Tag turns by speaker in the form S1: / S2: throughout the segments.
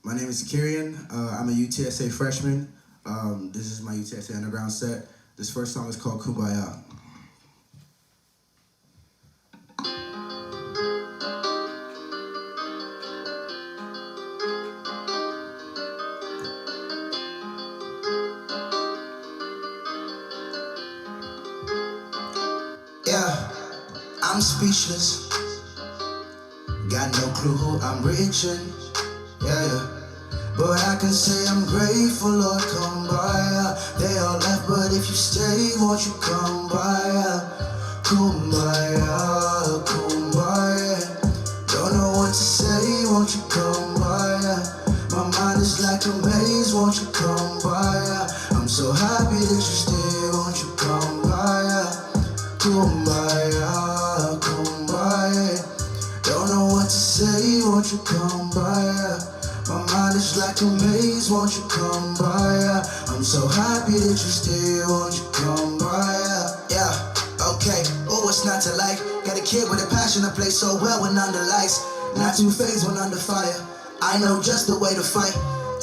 S1: My name is Kirian. I'm a UTSA freshman. This is my UTSA Underground set. This first song is called Kumbaya. Yeah, I'm speechless. Got no clue who I'm reaching. Yeah. But I can say I'm grateful, Lord, come by. They all left, but if you stay, won't you come by? Kumbaya, kumbaya. Don't know what to say, won't you come by? My mind is like a maze, won't you come by? I'm so happy that you stay, won't you come by? Kumbaya, kumbaya. Don't know what to say, won't you come by? My mind is like a maze, won't you come by? I'm so happy that you stay, won't you come by? Yeah, okay, oh, what's not to like? Got a kid with a passion to play so well when under lights. Not too phased when under fire. I know just the way to fight.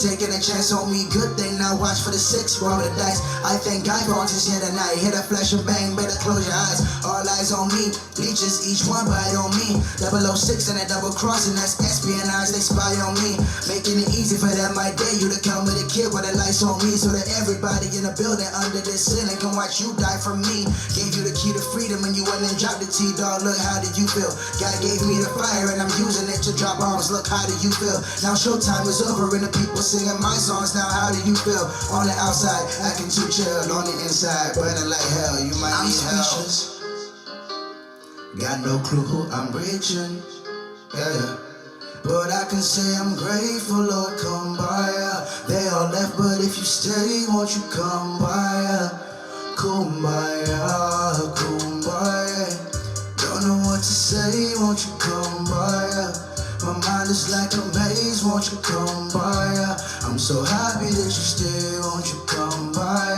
S1: Taking a chance on me, good thing. Now watch for the six, roll the dice. I thank God for just here tonight. Hit a flash and bang, better close your eyes. All eyes on me, leeches, each one bite on me. 006 and a double crossing, that's espionage, they spy on me. Making it easy for them, I dare you to come with a kid with the lights on me. So that everybody in the building under this ceiling can watch you die from me. Gave you the key to freedom and you went and dropped the T, dog, look, how did you feel? God gave me the fire and I'm using it to drop bombs, look, how do you feel? Now showtime is over and the people singing my songs, now how do you feel? On the outside, acting too chill, on the inside, burning like hell, you might need help. Got no clue who I'm reaching, yeah. But I can say I'm grateful, Lord, come by. They all left, but if you stay, won't you come by? Kumbaya, kumbaya. Don't know what to say, won't you come by? My mind is like a maze, won't you come by? I'm so happy that you stay, won't you come by?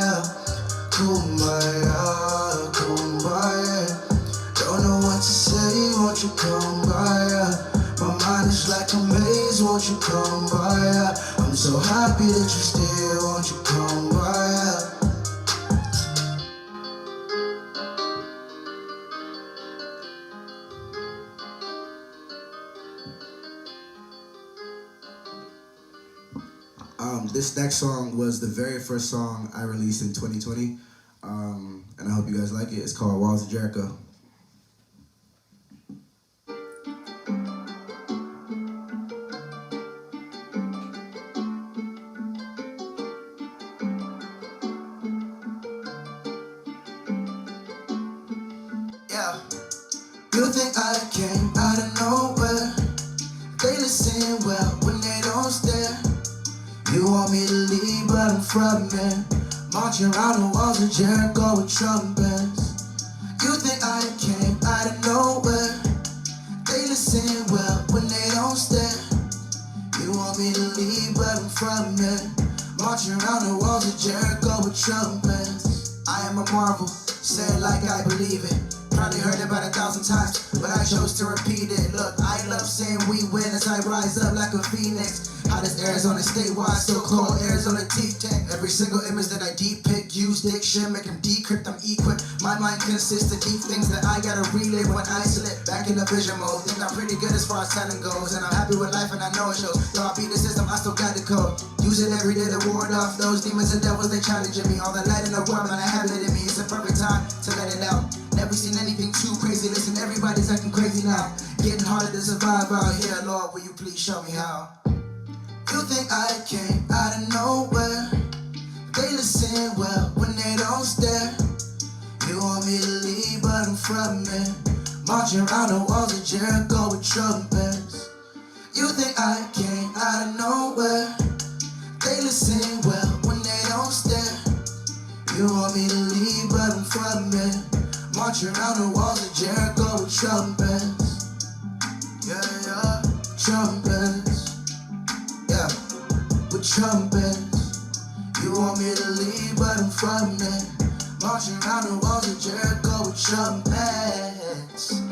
S1: Kumbaya, kumbaya. Don't know what to say, won't you come by? My mind is like a maze, won't you come by? I'm so happy that you stay, won't you come by? This next song was the very first song I released in 2020, and I hope you guys like it. It's called Walls of Jericho. Yeah. You think I came out of nowhere? They listen well when they don't stare. You want me to leave, but I'm frontin', marching around the walls of Jericho with trumpets. You think I came out of nowhere? They listen well when they don't stare. You want me to leave, but I'm frontin', marching around the walls of Jericho with trumpets. I am a marvel, say it like I believe it. Probably heard it about 1,000 times, but I chose to repeat it. Look, I love saying we win as I rise up like a phoenix. Hottest Arizona statewide, so cold Arizona T-Tech. Every single image that I depict, use diction, make them decrypt, I'm equipped. My mind consists of deep things that I gotta relive when I slip back in the vision mode. Think I'm pretty good as far as talent goes, and I'm happy with life and I know it shows. Though I beat the system, I still got the code. Use it every day to ward off those demons and devils, they challenging me. All the light in the world, and I have it in me. It's a perfect time to let it out. Never seen anything too crazy. Listen, everybody's acting crazy now. Getting harder to survive out here. Lord, will you please show me how? You think I came out of nowhere? They listen well when they don't stare. You want me to leave, but I'm frontin', marching around the walls of Jericho with trumpets. You think I came out of nowhere? They listen well when they don't stare. You want me to leave, but I'm frontin', marching around the walls of Jericho with trumpets. Yeah, yeah, trumpets. Yeah, with trumpets. You want me to leave, but I'm frontin', marching around the walls of Jericho with trumpets.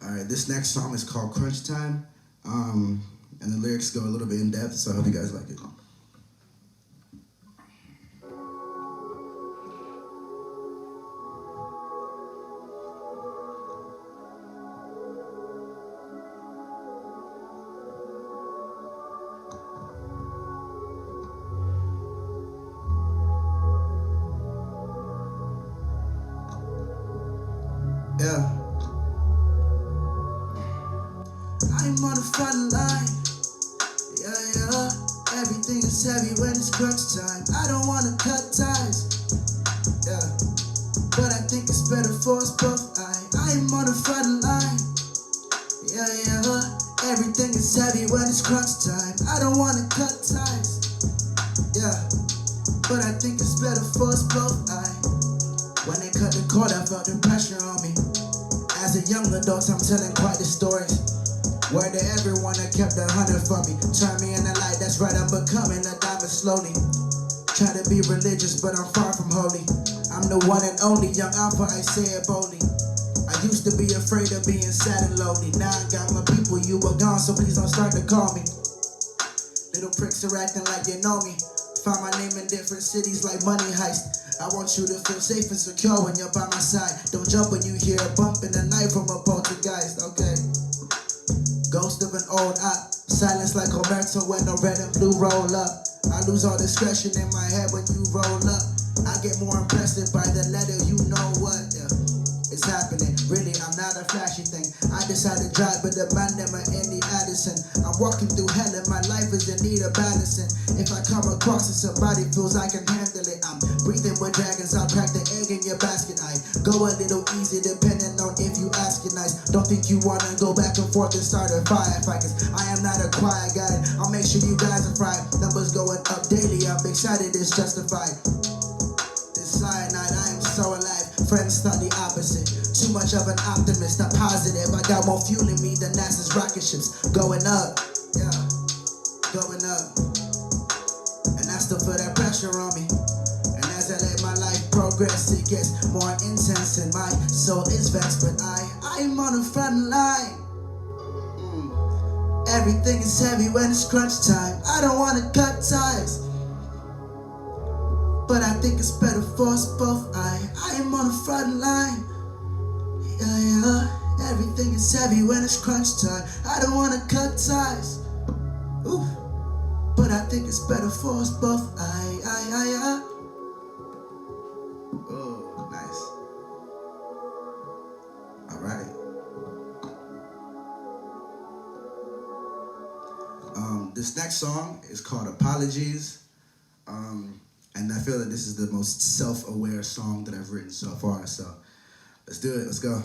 S1: Alright. This next song is called Crunch Time, and the lyrics go a little bit in depth, so I hope you guys like it. Yeah. I'm on the front line. Yeah. Everything is heavy when it's crunch time. I don't wanna cut ties. Yeah. But I think it's better for us both. I'm on the front line. Yeah. Everything is heavy when it's crunch time. I don't wanna cut ties. Yeah. But I think it's better for us both. When they cut the cord, I felt the pressure on me. As a young adult, I'm telling quite the stories. Word to everyone that kept 100 for me. Turn me in the light, that's right, I'm becoming a diamond slowly. Try to be religious, but I'm far from holy. I'm the one and only young alpha, I say it boldly. I used to be afraid of being sad and lonely. Now I got my people, you were gone, so please don't start to call me. Little pricks are acting like they know me. Find my name in different cities like money heist. I want you to feel safe and secure when you're by my side. Don't jump when you hear a bump in the night from a poltergeist, okay? Ghost of an old op, silence like Roberto when the red and blue roll up. I lose all discretion in my head when you roll up. I get more impressive by the letter, you know what? Yeah. It's happening, really, I'm not a flashy thing. I decided to drive, but the man never in the Addison. I'm walking through hell and my life is in need of balancing. If I come across it, somebody feels I can handle it. I'm breathing with dragons, I'll crack the egg in your basket. I go a little easy depending on if you ask it nice. Don't think you wanna go back and forth and start a firefight, cause I am not a quiet guy. I'll make sure you guys are fried. Numbers going up daily, I'm excited, it's justified. This cyanide, I am so alive. Friends thought the opposite. Too much of an optimist, not positive. I got more fuel in me than NASA's rocket ships. Going up, yeah, going up. And I still feel that pressure on me. And as I let my life progress, it gets more intense and my soul is vexed. But I'm on the front line. Everything is heavy when it's crunch time. I don't wanna cut ties, but I think it's better for us both. I'm on the front line. Yeah. Everything is heavy when it's crunch time. I don't wanna cut ties. Ooh. But I think it's better for us both. Oh, nice. All right. This next song is called Apologies. And I feel that this is the most self-aware song that I've written so far, so let's do it, let's go.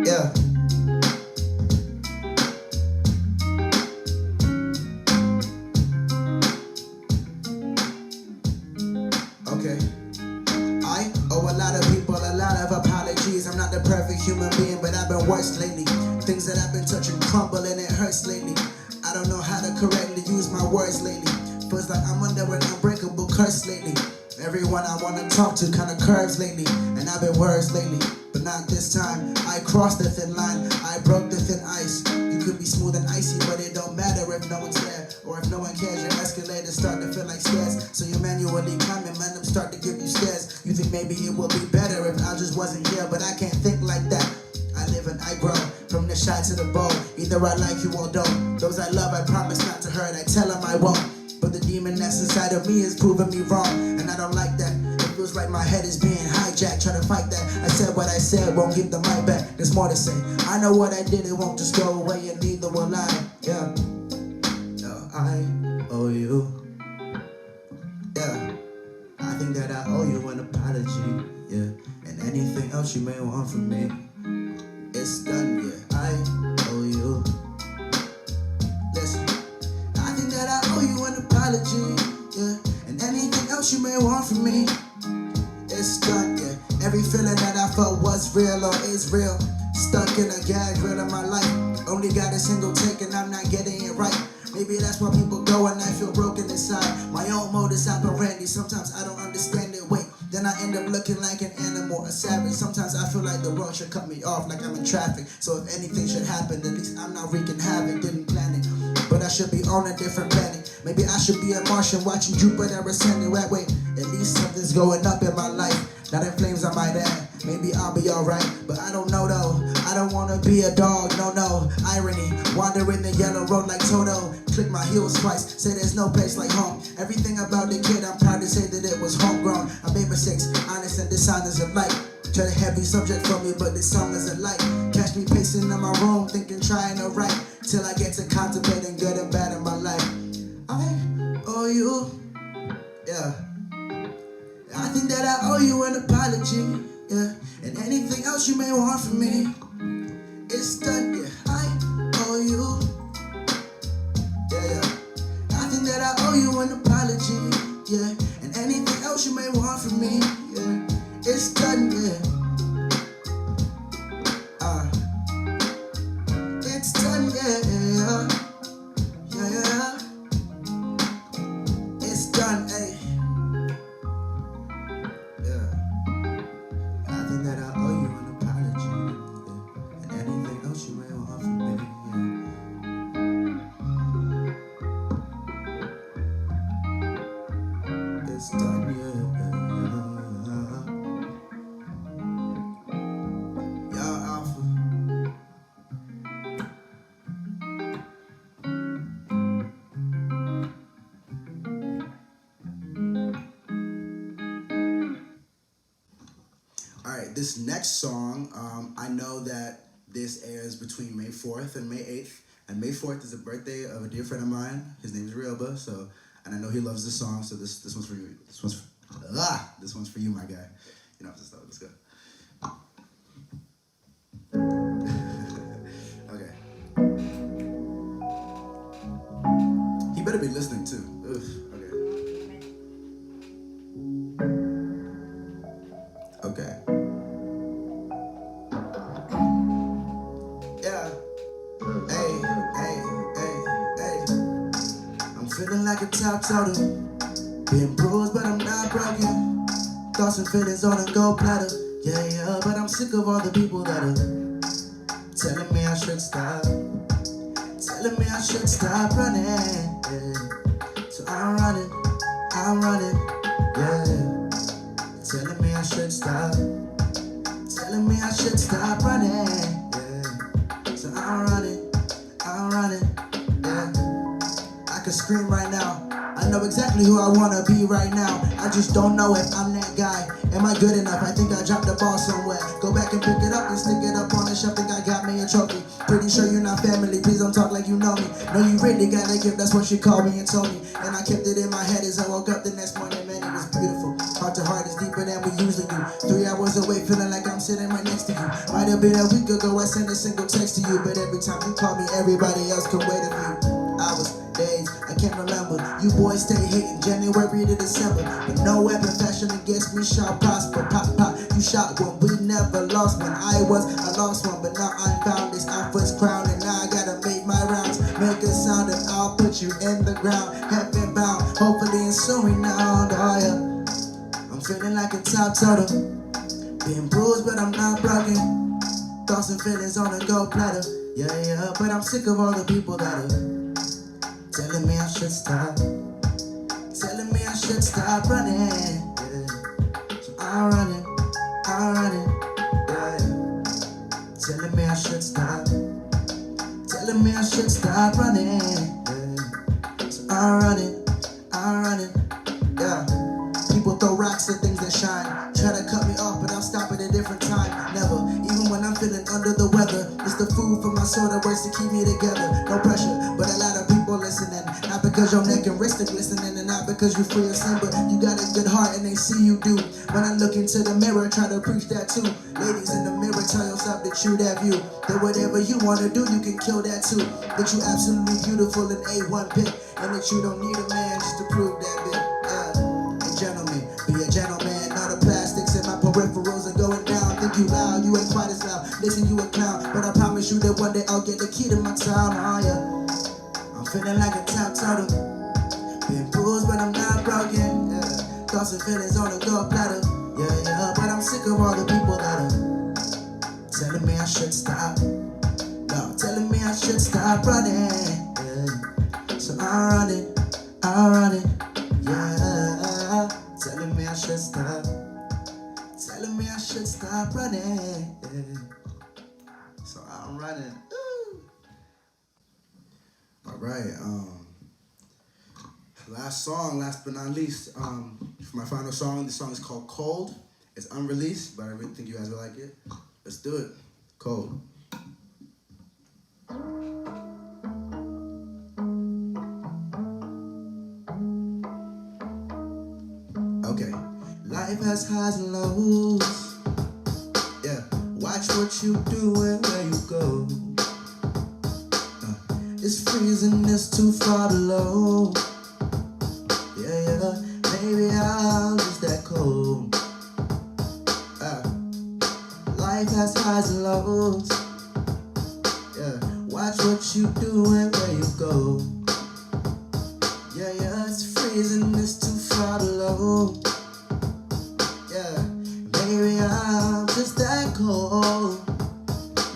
S1: Yeah. Okay. I owe a lot of people a lot of apologies. I'm not the perfect human being, but I've been worse lately. Things that I've been touching crumble and it hurts lately. I don't know how to correctly use my words lately. Feels like I'm under an unbreakable curse lately. Everyone I wanna talk to kinda curves lately. And I've been worse lately, but not this time. I crossed the thin line, I broke the thin ice. You could be smooth and icy, but it don't matter if no one's there. Or if no one cares, your escalators start to feel like stairs. So you manually climbing, man, them start to give you stares. You think maybe it would be better if I just wasn't here, but I can't think like that. I live and I grow, from the shy to the bowl. Either I like you or don't. Those I love, I promise not to hurt, I tell them I won't. But the demon that's inside of me is proving me wrong, and I don't like that. It feels like my head is being hijacked, trying to fight that. I said what I said, won't give the mic back. There's more to say. I know what I did, it won't just go away, and neither will I. Yeah. No, I owe you. Yeah. I think that I owe you an apology. Yeah. And anything else you may want from me, it's done. Yeah. I owe you. Listen. I think that I owe you an apology, yeah. And anything else you may want from me, it's done, yeah. Every feeling that I felt was real or is real. Stuck in a gag reel of my life. Only got a single take and I'm not getting it right. Maybe that's why people go and I feel broken inside. My own modus operandi, sometimes I don't understand it. Wait, then I end up looking like an animal, a savage. Sometimes I feel like the world should cut me off, like I'm in traffic. So if anything should happen, at least I'm not wreaking havoc. Didn't plan it, but I should be on a different planet. Maybe I should be a Martian watching Jupiter ascending. Wait, at least something's going up in my life. Not in flames, I might add. Maybe I'll be alright, but I don't know though. I don't wanna be a dog, no. Irony, wandering the yellow road like Toto. Click my heels twice, say there's no place like home. Everything about the kid, I'm proud to say that it was homegrown. I made mistakes, honest and dishonest of life. Try a heavy subject for me, but this song isn't light. Catch me pacing in my room, thinking, trying to write, till I get to contemplating good and bad in my life. I owe you, yeah. I think that I owe you an apology, yeah. And anything else you may want from me, it's done, yeah. I owe you, yeah. I think that I owe you an apology, yeah. And anything else you may want from me, yeah. It's done, yeah. It's done, yeah. It's done, ayy. That I owe you an apology, yeah. And anything else you may want from me, yeah. It's done, yeah. Y'all Alpha. Alright, this next song, I know that this airs between May 4th and May 8th. And May 4th is the birthday of a dear friend of mine. His name is Rioba, so, and I know he loves this song, so this one's for you. This one's for you, my guy. You know, let's go. Okay. He better be listening too. Okay. Yeah. Hey. I'm feeling like a top soda. Been bruised, but I'm not broken. Thoughts and feelings on a gold platter. Yeah, but I'm sick of all the people that are telling me I should stop. Telling me I should stop running. Yeah. So I'm running. Yeah. Telling me I should stop. Telling me I should stop running. Yeah. So I'm running. Yeah. I could scream right now. I know exactly who I wanna be right now. I just don't know if I'm that guy. Am I good enough? I think I dropped the ball somewhere. Go back and pick it up and stick it up on the shelf. Think I got me a trophy. Pretty sure you're not family. Please don't talk like you know me. No, you really got a gift. That's what she called me and told me. And I kept it in my head as I woke up the next morning. Man, it was beautiful. Heart to heart is deeper than we usually do. 3 hours away, feeling like I'm sitting right next to you. Might have been a week ago, I sent a single text to you. But every time you call me, everybody else can wait a few hours, days, I can't remember. You boys stay hating January to December. But no weapon fashioned against me shall prosper. Pop, you shot one, we never lost one. I was a lost one, but now I'm found. This Alpha's crown, and now I gotta make my rounds. Make a sound and I'll put you in the ground. Heaven bound, hopefully in Suriname, oh yeah. I'm feeling like a top soda. Been bruised, but I'm not broken. Thoughts and feelings on a gold platter. Yeah, but I'm sick of all the people that are telling me I should stop. Telling me I should stop running. Yeah. So I'm running. Yeah. Telling me I should stop. Telling me I should stop running. Yeah. So I'm running. Yeah. People throw rocks at things that shine. Try to cut me off, but I'll stop at a different time. Never, even when I'm feeling under the weather. It's the food for my soul that works to keep me together. No pressure, but a lot of people listening. Not because your neck and wrist are glistening, and not because you free of sin, but you got a good heart and they see you do. When I look into the mirror, try to preach that too. Ladies in the mirror, tell yourself that you that view. That whatever you wanna do, you can kill that too. That you absolutely beautiful and A1 pick, and that you don't need a man just to prove that bit. Gentlemen, be a gentleman. All the plastics in my peripherals are going down. Think you loud, you ain't quite as loud. Listen, you a clown, but I promise you that one day I'll get the key to my town. Oh yeah, I'm feeling like a top turtle. Been bruised, but I'm not broken. Yeah. Thoughts and feelings on the gold platter. Yeah, yeah, but I'm sick of all the people that are telling me I should stop. No, telling me I should stop running. Yeah. So I'm running. Yeah, telling me I should stop. Telling me I should stop running. Yeah. So I'm running. Ooh. All right. Last but not least, for my final song. This song is called Cold. It's unreleased, but I really think you guys will like it. Let's do it. Cold. Okay. Life has highs and lows. Yeah. Watch what you do and where you go. It's freezing, it's too far below. Yeah, yeah. Maybe I'm just that cold. Life has highs and lows. Yeah. Watch what you do and where you go. Yeah, yeah. It's freezing, it's too far below. Yeah. Maybe I'm just that cold.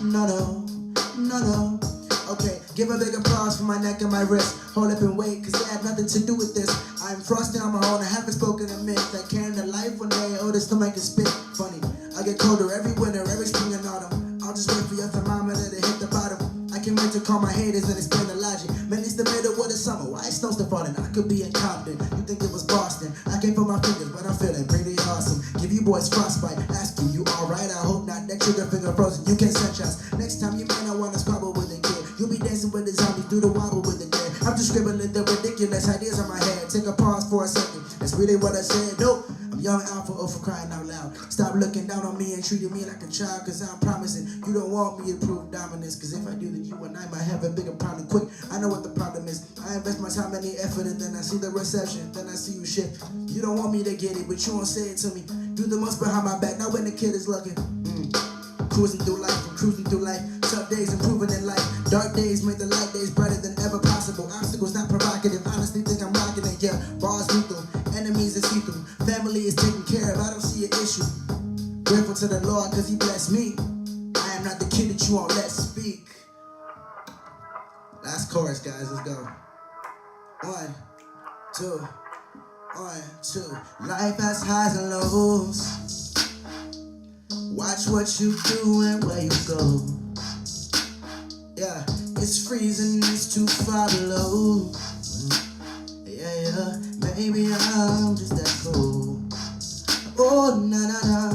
S1: No, no, no, no. Okay, give a big applause for my neck and my wrist. Hold up and wait, cause they had nothing to do with this. I'm frosting on my own, I haven't spoken a myth. That carrying the life one day, oh, this stomach is spit. Funny, I get colder every winter, every spring and autumn. I'll just wait for your thermometer to hit the bottom. I can wait to call my haters and explain the logic. Man, it's the middle of the summer, why is snow still falling? I could be in Compton, you think it was Boston. I can't put my fingers, but I'm feeling pretty awesome. Give you boys frostbite, ask you alright? I hope not, that trigger finger frozen, you can't send shots. Next time you may not wanna squabble with a kid. You'll be dancing with the zombies, do the wobble with the dead. I'm just scribbling the ridiculous ideas on my head. Take a pause for a second, that's really what I said. Nope, I'm young alpha, oh for crying out loud. Stop looking down on me and treating me like a child, cause I'm promising you don't want me to prove dominance. Cause if I do, then you and I might have a bigger problem quick. I know what the problem is. I invest my time and the effort, and then I see the reception, then I see you shift. You don't want me to get it, but you won't say it to me. Do the most behind my back, not when the kid is looking. Cruising through life, I'm cruising through life. Tough days improving in life. Dark days make the light days brighter than ever possible. Obstacles not provocative, honestly think I'm rocking it. Yeah, bars lethal, enemies are see-through. Family is taken care of, I don't see an issue. Grateful to the Lord cause he blessed me. I am not the kid that you won't let speak. Last chorus, guys, let's go. 1, 2, 1, 2. Life has highs and lows. Watch what you do and where you go. Yeah, it's freezing, it's too far below. Yeah, yeah, maybe I'm just that cold. Oh, na na na.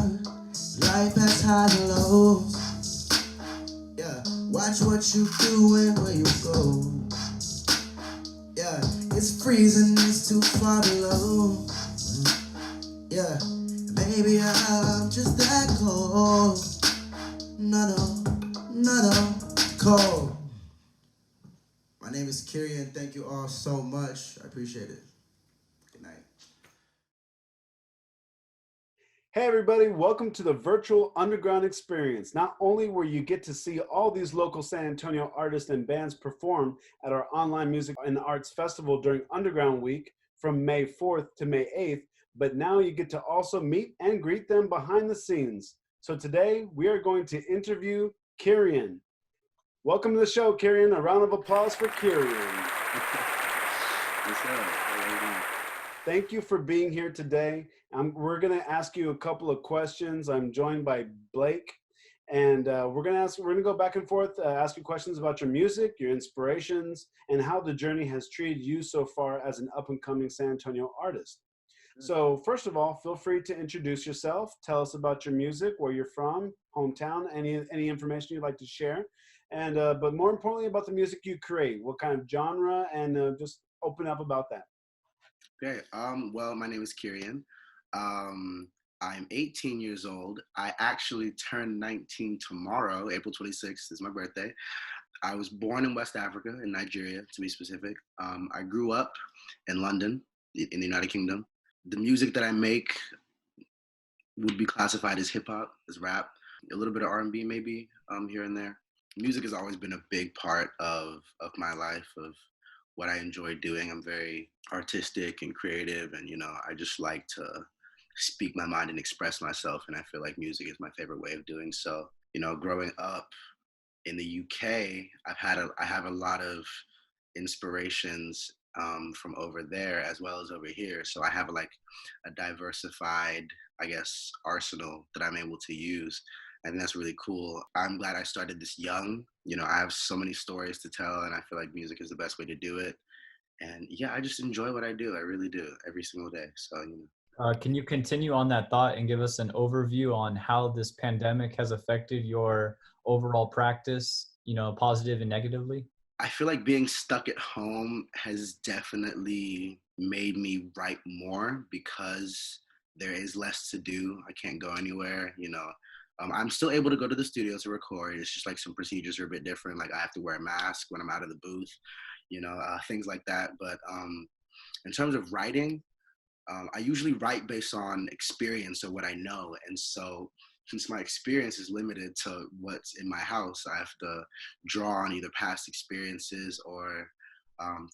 S1: Life has highs and lows. Yeah, watch what you do and where you go. Yeah, it's freezing, it's too far below. Yeah, maybe I'm just that cold. No, no, no, no, cold. My name is Kirian. Thank you all so much. I appreciate it. Good night.
S2: Hey everybody, welcome to the virtual underground experience. Not only will you get to see all these local San Antonio artists and bands perform at our online music and arts festival during Underground Week from May 4th to May 8th, but now you get to also meet and greet them behind the scenes. So today we are going to interview Kirian. Welcome to the show, Kirian. A round of applause for Kirian.
S3: What's up?
S2: Thank you for being here today. We're going to ask you a couple of questions. I'm joined by Blake, and we're going to go back and forth, ask you questions about your music, your inspirations, and how the journey has treated you so far as an up-and-coming San Antonio artist. So first of all, feel free to introduce yourself. Tell us about your music, where you're from, hometown, any information you'd like to share, and but more importantly about the music you create. What kind of genre, and just open up about that.
S3: Okay. Well, my name is Kirian. I'm 18 years old. I actually turn 19 tomorrow. April 26th is my birthday. I was born in West Africa, in Nigeria, to be specific. I grew up in London, in the United Kingdom. The music that I make would be classified as hip hop, as rap, a little bit of R&B maybe, here and there. Music has always been a big part of my life, of what I enjoy doing. I'm very artistic and creative, and I just like to speak my mind and express myself. And I feel like music is my favorite way of doing so. Growing up in the UK, I have a lot of inspirations from over there as well as over here. So I have like a diversified, I guess, arsenal that I'm able to use. And that's really cool. I'm glad I started this young. I have so many stories to tell, and I feel like music is the best way to do it. And yeah, I just enjoy what I do. I really do every single day. So,
S4: Can you continue on that thought and give us an overview on how this pandemic has affected your overall practice, positive and negatively?
S3: I feel like being stuck at home has definitely made me write more because there is less to do. I can't go anywhere. I'm still able to go to the studio to record. It's just like some procedures are a bit different. Like I have to wear a mask when I'm out of the booth, things like that. But in terms of writing, I usually write based on experience or what I know. And so, since my experience is limited to what's in my house, I have to draw on either past experiences or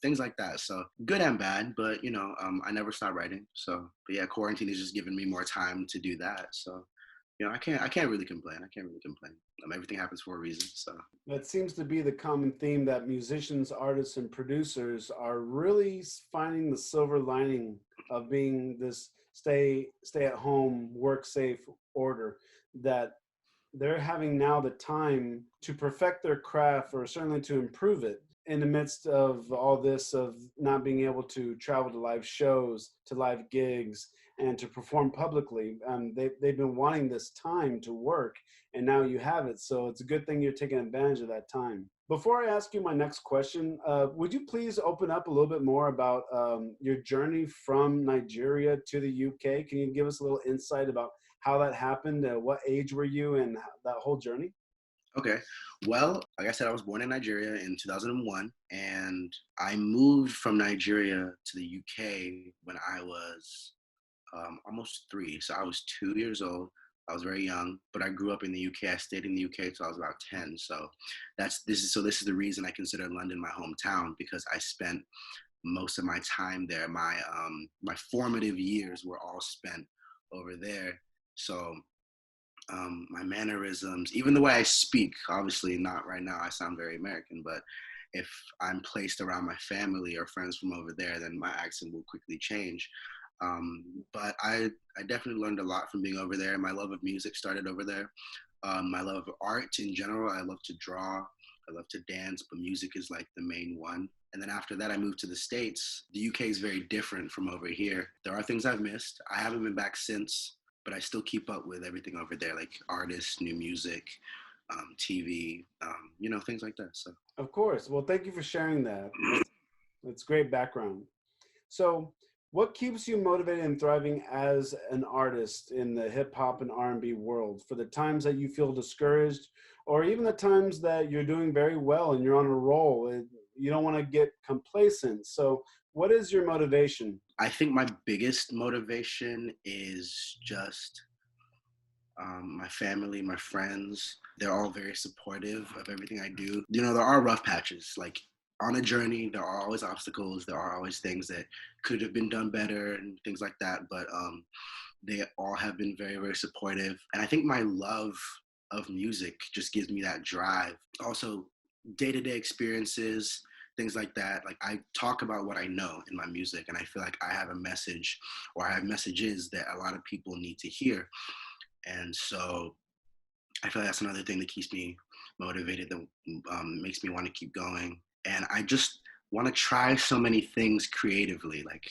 S3: things like that. So, good and bad, but I never stop writing. So, but yeah, quarantine has just given me more time to do that. So, I can't really complain. I can't really complain. Everything happens for a reason. So.
S2: That seems to be the common theme, that musicians, artists, and producers are really finding the silver lining of being this stay at home, work safe order, that they're having now the time to perfect their craft, or certainly to improve it, in the midst of all this, of not being able to travel to live shows, to live gigs, and to perform publicly. They've been wanting this time to work, and now you have it. So it's a good thing you're taking advantage of that time. Before I ask you my next question, would you please open up a little bit more about your journey from Nigeria to the UK? Can you give us a little insight about how that happened? What age were you, and that whole journey?
S3: Okay. Well, like I said, I was born in Nigeria in 2001, and I moved from Nigeria to the UK when I was almost 3. So I was 2 years old. I was very young, but I grew up in the UK. I stayed in the UK until I was about 10. So this is the reason I consider London my hometown, because I spent most of my time there. My formative years were all spent over there. So my mannerisms, even the way I speak, obviously not right now, I sound very American, but if I'm placed around my family or friends from over there, then my accent will quickly change. But I definitely learned a lot from being over there. My love of music started over there. My love of art in general. I love to draw. I love to dance, but music is like the main one. And then after that, I moved to the States. The UK is very different from over here. There are things I've missed. I haven't been back since, but I still keep up with everything over there, like artists, new music, TV, things like that. So.
S2: Of course. Well, thank you for sharing that. That's great background. So, what keeps you motivated and thriving as an artist in the hip hop and R&B world, for the times that you feel discouraged, or even the times that you're doing very well and you're on a roll? You don't want to get complacent. So, what is your motivation?
S3: I think my biggest motivation is just my family, my friends. They're all very supportive of everything I do. There are rough patches. Like on a journey, there are always obstacles. There are always things that could have been done better and things like that. But they all have been very, very supportive. And I think my love of music just gives me that drive. Also, day-to-day experiences, things like that. Like I talk about what I know in my music, and I feel like I have a message, or I have messages that a lot of people need to hear. And so I feel like that's another thing that keeps me motivated, that makes me want to keep going. And I just want to try so many things creatively. Like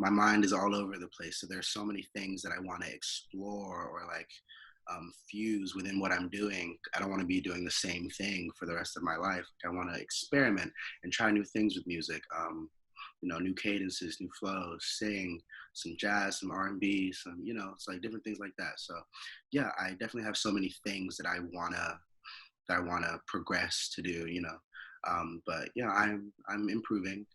S3: my mind is all over the place. So there's so many things that I want to explore, or like fuse within what I'm doing. I don't want to be doing the same thing for the rest of my life. I want to experiment and try new things with music. New cadences, new flows, sing, some jazz, some R&B, it's like different things like that. So yeah, I definitely have so many things that I wanna progress to do. But yeah, I'm improving.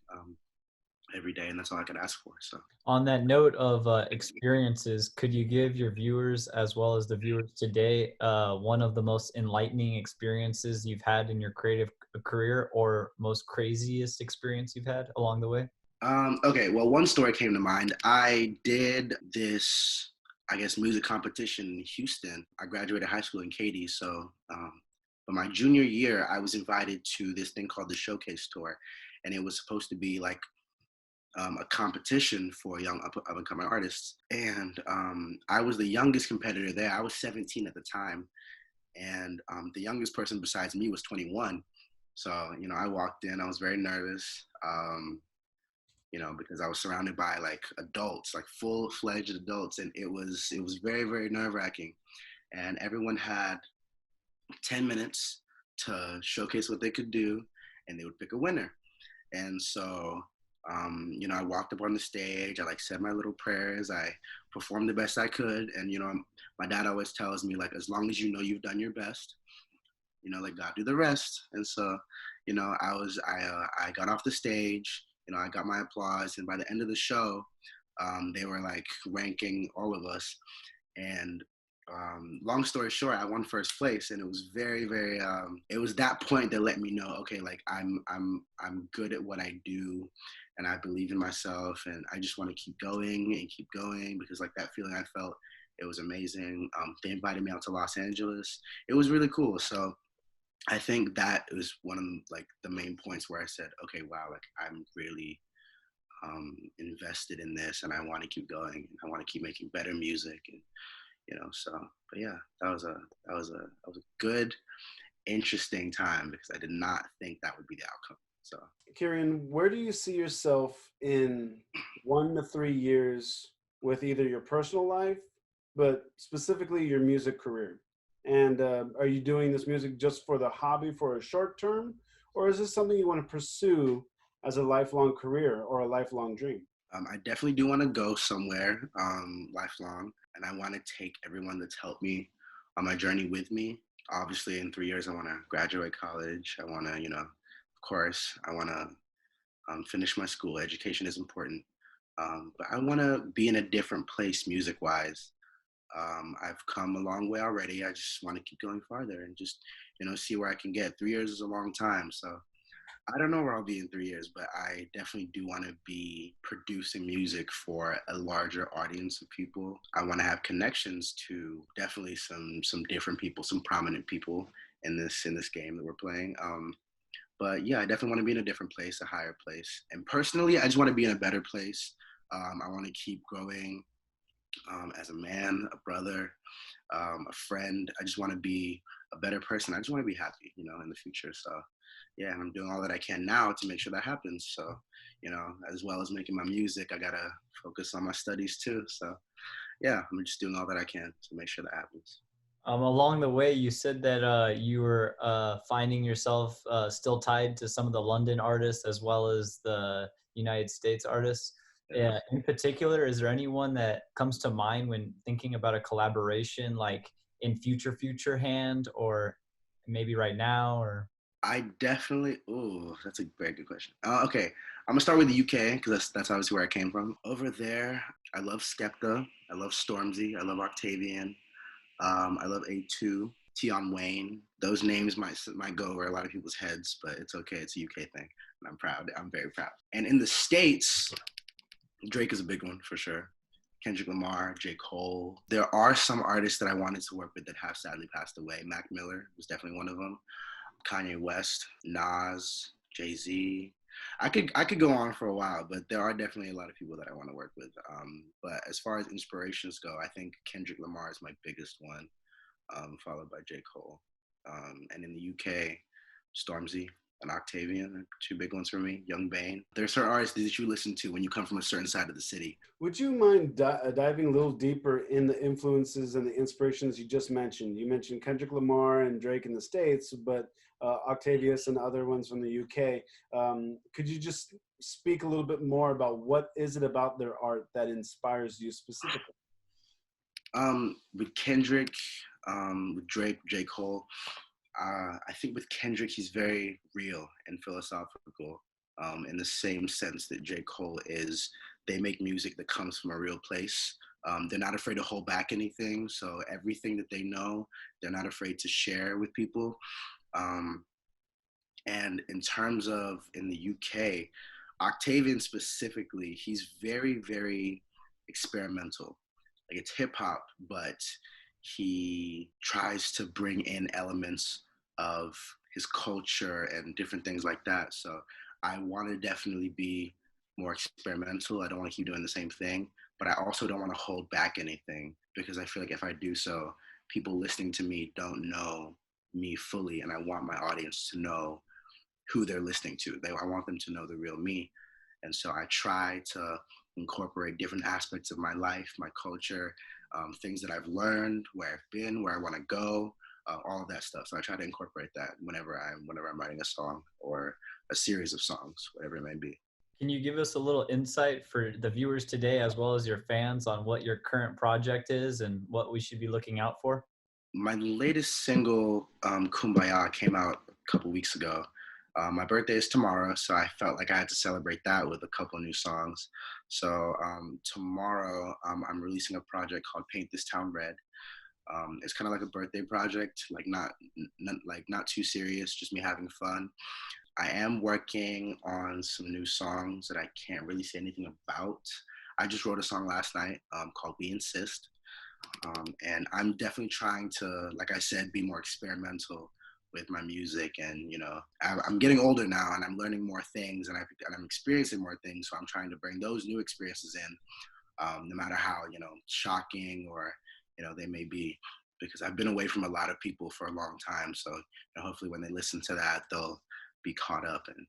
S3: every day, and that's all I could ask for. So
S4: On that note of experiences, could you give your viewers as well as the viewers today one of the most enlightening experiences you've had in your creative career, or most craziest experience you've had along the way?
S3: okay, well, one story came to mind. I did this, I guess, music competition in Houston. I graduated high school in Katy, so but my junior year, I was invited to this thing called the Showcase Tour, and it was supposed to be like a competition for young up and coming artists. And I was the youngest competitor there. I was 17 at the time, and the youngest person besides me was 21. So I walked in. I was very nervous. Because I was surrounded by like adults, like full-fledged adults, and it was very, very nerve-wracking. And everyone had 10 minutes to showcase what they could do, and they would pick a winner. And so, I walked up on the stage. I like said my little prayers. I performed the best I could, and my dad always tells me like, as long as you know you've done your best, let God do the rest. And so, I got off the stage. I got my applause, and by the end of the show, they were like ranking all of us. And long story short, I won first place, and it was very, very. It was that point that let me know, okay, like I'm good at what I do, and I believe in myself, and I just want to keep going and keep going, because like that feeling I felt, it was amazing. They invited me out to Los Angeles. It was really cool. So I think that was one of like the main points where I said, okay, wow, like I'm really invested in this, and I want to keep going, and I want to keep making better music, and so. But yeah, that was a good, interesting time, because I did not think that would be the outcome. So
S2: Kirian, where do you see yourself in 1 to 3 years with either your personal life, but specifically your music career? And are you doing this music just for the hobby for a short term, or is this something you want to pursue as a lifelong career or a lifelong dream?
S3: I definitely do want to go somewhere lifelong, and I want to take everyone that's helped me on my journey with me. Obviously, in 3 years, I want to graduate college. I want to, of course, I want to finish my school. Education is important, but I want to be in a different place music-wise. I've come a long way already. I just want to keep going farther and just, see where I can get. 3 years is a long time, so I don't know where I'll be in 3 years, but I definitely do want to be producing music for a larger audience of people. I want to have connections to definitely some different people, some prominent people in this game that we're playing. But yeah, I definitely want to be in a different place, a higher place. And personally, I just want to be in a better place. I want to keep growing as a man, a brother, a friend. I just want to be a better person. I just want to be happy, in the future. So yeah, and I'm doing all that I can now to make sure that happens. So, as well as making my music, I gotta focus on my studies too. So yeah, I'm just doing all that I can to make sure that happens.
S4: Along the way, you said that you were finding yourself still tied to some of the London artists as well as the United States artists.
S3: Yeah.
S4: In particular, is there anyone that comes to mind when thinking about a collaboration, like in future hand, or maybe right now, or?
S3: I definitely. Oh, that's a very good question. Okay, I'm gonna start with the UK, because that's obviously where I came from. Over there, I love Skepta. I love Stormzy. I love Octavian. I love A2, Tion Wayne. Those names might go over a lot of people's heads, but it's okay. It's a UK thing, and I'm proud. I'm very proud. And in the States, Drake is a big one for sure. Kendrick Lamar, J. Cole. There are some artists that I wanted to work with that have sadly passed away. Mac Miller was definitely one of them. Kanye West, Nas, Jay-Z. I could go on for a while, but there are definitely a lot of people that I want to work with. But as far as inspirations go, I think Kendrick Lamar is my biggest one, followed by J. Cole. And in the UK, Stormzy and Octavian are two big ones for me. Young Bane. There are certain artists that you listen to when you come from a certain side of the city.
S2: Would you mind diving a little deeper in the influences and the inspirations you just mentioned? You mentioned Kendrick Lamar and Drake in the States, but Octavius and other ones from the UK. Could you just speak a little bit more about what is it about their art that inspires you specifically?
S3: With Kendrick, with Drake, J. Cole, I think with Kendrick, he's very real and philosophical. in the same sense that J. Cole is. They make music that comes from a real place. They're not afraid to hold back anything. So everything that they know, they're not afraid to share with people. Um, and in terms of in the UK, Octavian specifically, he's very, very experimental. Like it's hip hop, but he tries to bring in elements of his culture and different things like that. So I want to definitely be more experimental. I don't want to keep doing the same thing, but I also don't want to hold back anything because I feel like if I do so, people listening to me don't know me fully, and I want my audience to know who they're listening to. I want them to know the real me. And so I try to incorporate different aspects of my life, my culture, things that I've learned, where I've been, where I want to go, all of that stuff. So I try to incorporate that whenever I'm writing a song or a series of songs, whatever it may be.
S4: Can you give us a little insight for the viewers today, as well as your fans, on what your current project is and what we should be looking out for?
S3: My latest single, Kumbaya, came out a couple weeks ago. My birthday is tomorrow, so I felt like I had to celebrate that with a couple new songs. So tomorrow, I'm releasing a project called Paint This Town Red. It's kind of like a birthday project, like not too serious, just me having fun. I am working on some new songs that I can't really say anything about. I just wrote a song last night called We Insist. And I'm definitely trying to, like I said, be more experimental with my music. And, you know, I'm getting older now and I'm learning more things and I'm experiencing more things. So I'm trying to bring those new experiences in, no matter how, you know, shocking or, you know, they may be, because I've been away from a lot of people for a long time. So, you know, hopefully when they listen to that, they'll be caught up. And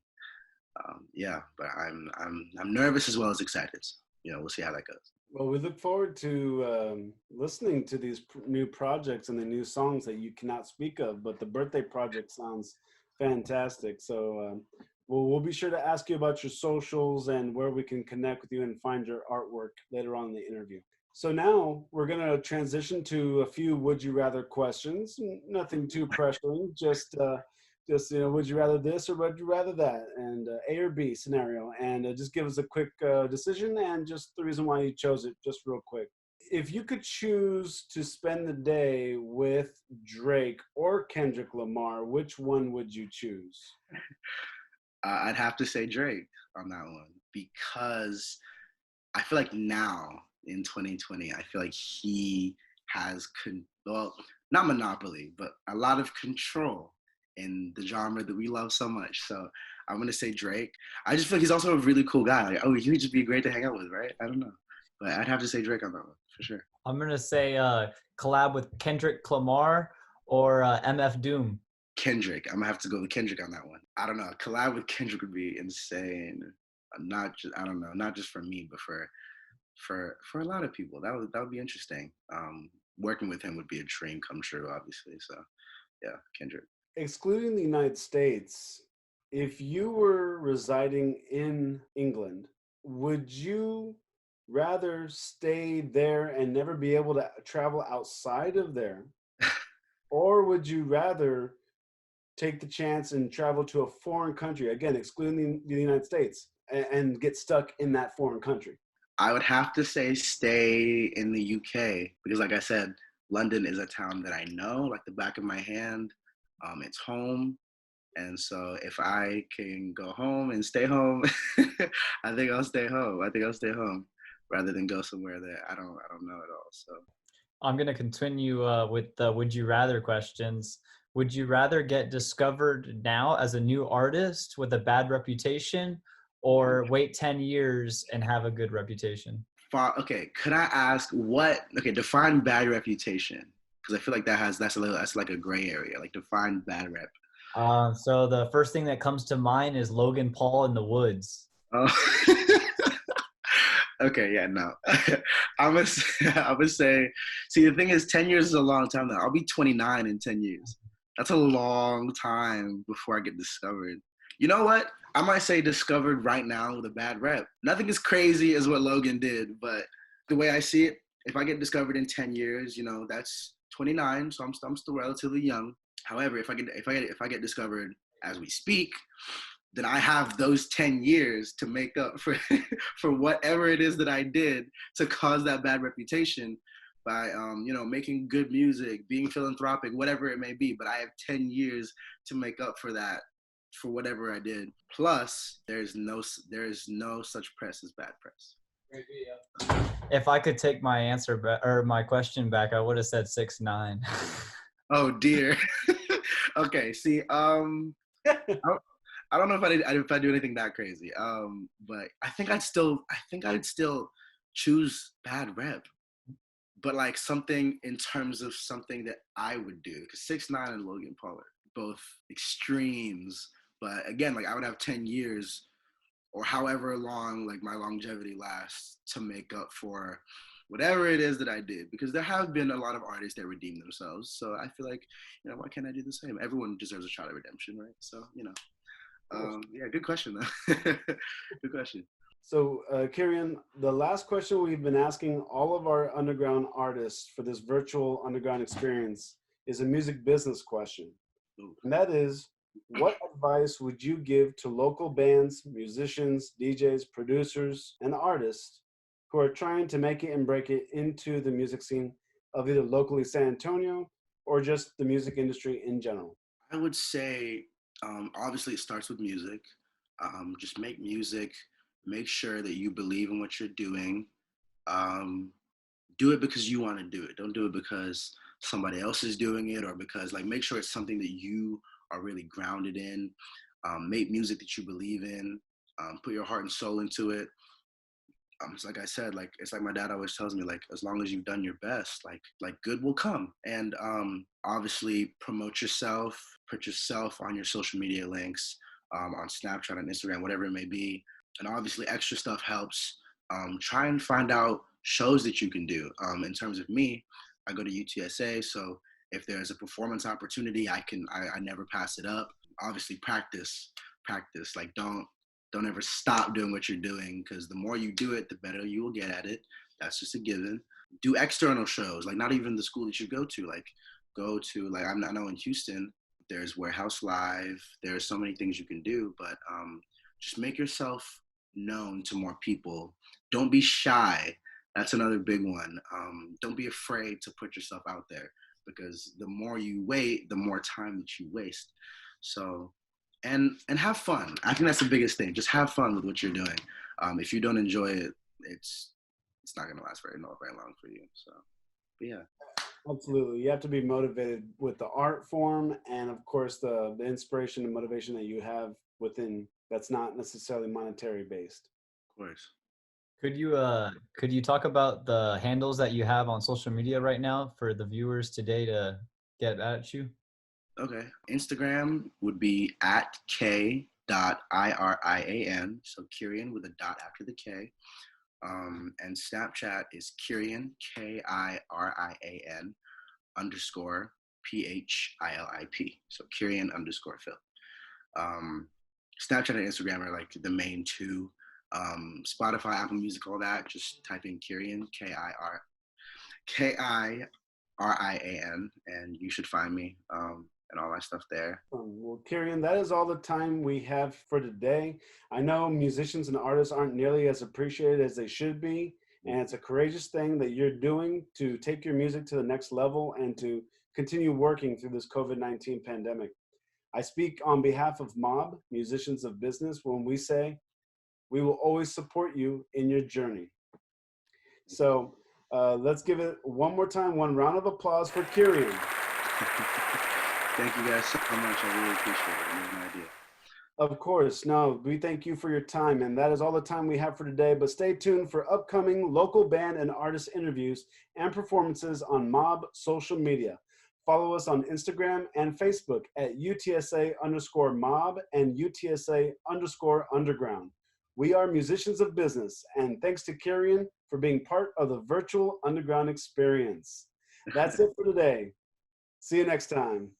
S3: yeah, but I'm nervous as well as excited. So, you know, we'll see how that goes.
S2: Well, we look forward to listening to these new projects and the new songs that you cannot speak of, but the birthday project sounds fantastic. So we'll be sure to ask you about your socials and where we can connect with you and find your artwork later on in the interview. So now we're going to transition to a few would you rather questions. Nothing too pressuring, just you know, would you rather this or would you rather that, and A or B scenario, and just give us a quick decision and just the reason why you chose it, just real quick. If you could choose to spend the day with Drake or Kendrick Lamar, which one would you choose?
S3: I'd have to say Drake on that one because I feel like now in 2020, I feel like he has, well, not monopoly, but a lot of control in the genre that we love so much. So I'm gonna say Drake. I just feel like he's also a really cool guy. Like, oh, he would just be great to hang out with, right? I don't know, but I'd have to say Drake on that one for sure.
S4: I'm going to say collab with Kendrick Lamar or MF Doom.
S3: Kendrick. I'm gonna have to go with Kendrick on that one. I don't know. Collab with Kendrick would be insane. Not just, I don't know, not just for me, but for a lot of people. That would be interesting. Working with him would be a dream come true, obviously. So yeah, Kendrick.
S2: Excluding the United States, if you were residing in England, would you rather stay there and never be able to travel outside of there? Or would you rather take the chance and travel to a foreign country, again, excluding the United States, and get stuck in that foreign country?
S3: I would have to say stay in the UK because, like I said, London is a town that I know like the back of my hand. It's home, and so if I can go home and stay home, I think I'll stay home. I think I'll stay home rather than go somewhere that I don't know at all. So
S4: I'm going to continue with the would you rather questions. Would you rather get discovered now as a new artist with a bad reputation, or wait 10 years and have a good reputation?
S3: okay, could I ask what? Okay, define bad reputation because I feel like that's like a gray area. Like define bad rep.
S4: So the first thing that comes to mind is Logan Paul in the Woods.
S3: Oh. Okay, yeah, no. I would say, see, the thing is, 10 years is a long time now. I'll be 29 in 10 years. That's a long time before I get discovered. You know what? I might say discovered right now with a bad rep. Nothing as crazy as what Logan did, but the way I see it, if I get discovered in 10 years, you know, that's 29, so I'm still relatively young. However, if I get discovered as we speak, then I have those 10 years to make up for for whatever it is that I did to cause that bad reputation by making good music, being philanthropic, whatever it may be. But I have 10 years to make up for that, for whatever I did. Plus, there is no such press as bad press.
S4: If I could take my answer back or my question back, I would have said 6'9".
S3: Oh dear. Okay. See, I don't know if I do anything that crazy. But I think I'd still choose bad rep. But like something in terms of something that I would do, because 6'9" and Logan Paul are both extremes. But again, like I would have 10 years or however long like my longevity lasts to make up for whatever it is that I did. Because there have been a lot of artists that redeem themselves. So I feel like, why can't I do the same? Everyone deserves a shot at redemption, right? So, yeah, good question though. Good question.
S2: So, Kirian, the last question we've been asking all of our underground artists for this virtual underground experience is a music business question. And that is, what advice would you give to local bands, musicians, DJs, producers, and artists who are trying to make it and break it into the music scene of either locally San Antonio or just the music industry in general?
S3: I would say, obviously, it starts with music. Just make music. Make sure that you believe in what you're doing. Do it because you want to do it. Don't do it because somebody else is doing it, or because make sure it's something that you are really grounded in. Make music that you believe in. Put your heart and soul into it. It's like I said, it's like my dad always tells me, as long as you've done your best, good will come. And obviously promote yourself, put yourself on your social media links, on Snapchat and Instagram, whatever it may be. And obviously extra stuff helps. Try and find out shows that you can do. In terms of me, I go to UTSA, so if there's a performance opportunity, I never pass it up. Obviously practice. Don't ever stop doing what you're doing, because the more you do it, the better you will get at it. That's just a given. Do external shows, not even the school that you go to. I know in Houston, there's Warehouse Live. There's so many things you can do, but just make yourself known to more people. Don't be shy. That's another big one. Don't be afraid to put yourself out there, because the more you wait, the more time that you waste. So, and have fun. I think that's the biggest thing. Just have fun with what you're doing. If you don't enjoy it, it's not going to last very long for you. So, but yeah.
S2: Absolutely. You have to be motivated with the art form and, of course, the inspiration and motivation that you have within that's not necessarily monetary based.
S3: Of course.
S4: Could you talk about the handles that you have on social media right now for the viewers today to get at you?
S3: Okay. Instagram would be at k.irian. So Kirian with a dot after the K. And Snapchat is Kirian, Kirian _ PHILIP. So Kirian _ Phil. Snapchat and Instagram are the main two. Spotify, Apple Music, all that. Just type in Kirian, Kirian, and you should find me. And all my stuff there.
S2: Well, Kirian, that is all the time we have for today. I know musicians and artists aren't nearly as appreciated as they should be, and it's a courageous thing that you're doing to take your music to the next level and to continue working through this COVID-19 pandemic. I speak on behalf of M.O.B, Musicians of Business, when we say we will always support you in your journey. So let's give it one more time, one round of applause for Kirian.
S3: Thank you guys so much. I really appreciate it. I have no idea.
S2: Of course. No, we thank you for your time. And that is all the time we have for today. But stay tuned for upcoming local band and artist interviews and performances on M.O.B social media. Follow us on Instagram and Facebook at UTSA_MOB and UTSA_underground. We are Musicians of Business. And thanks to Kirian for being part of the virtual underground experience. That's it for today. See you next time.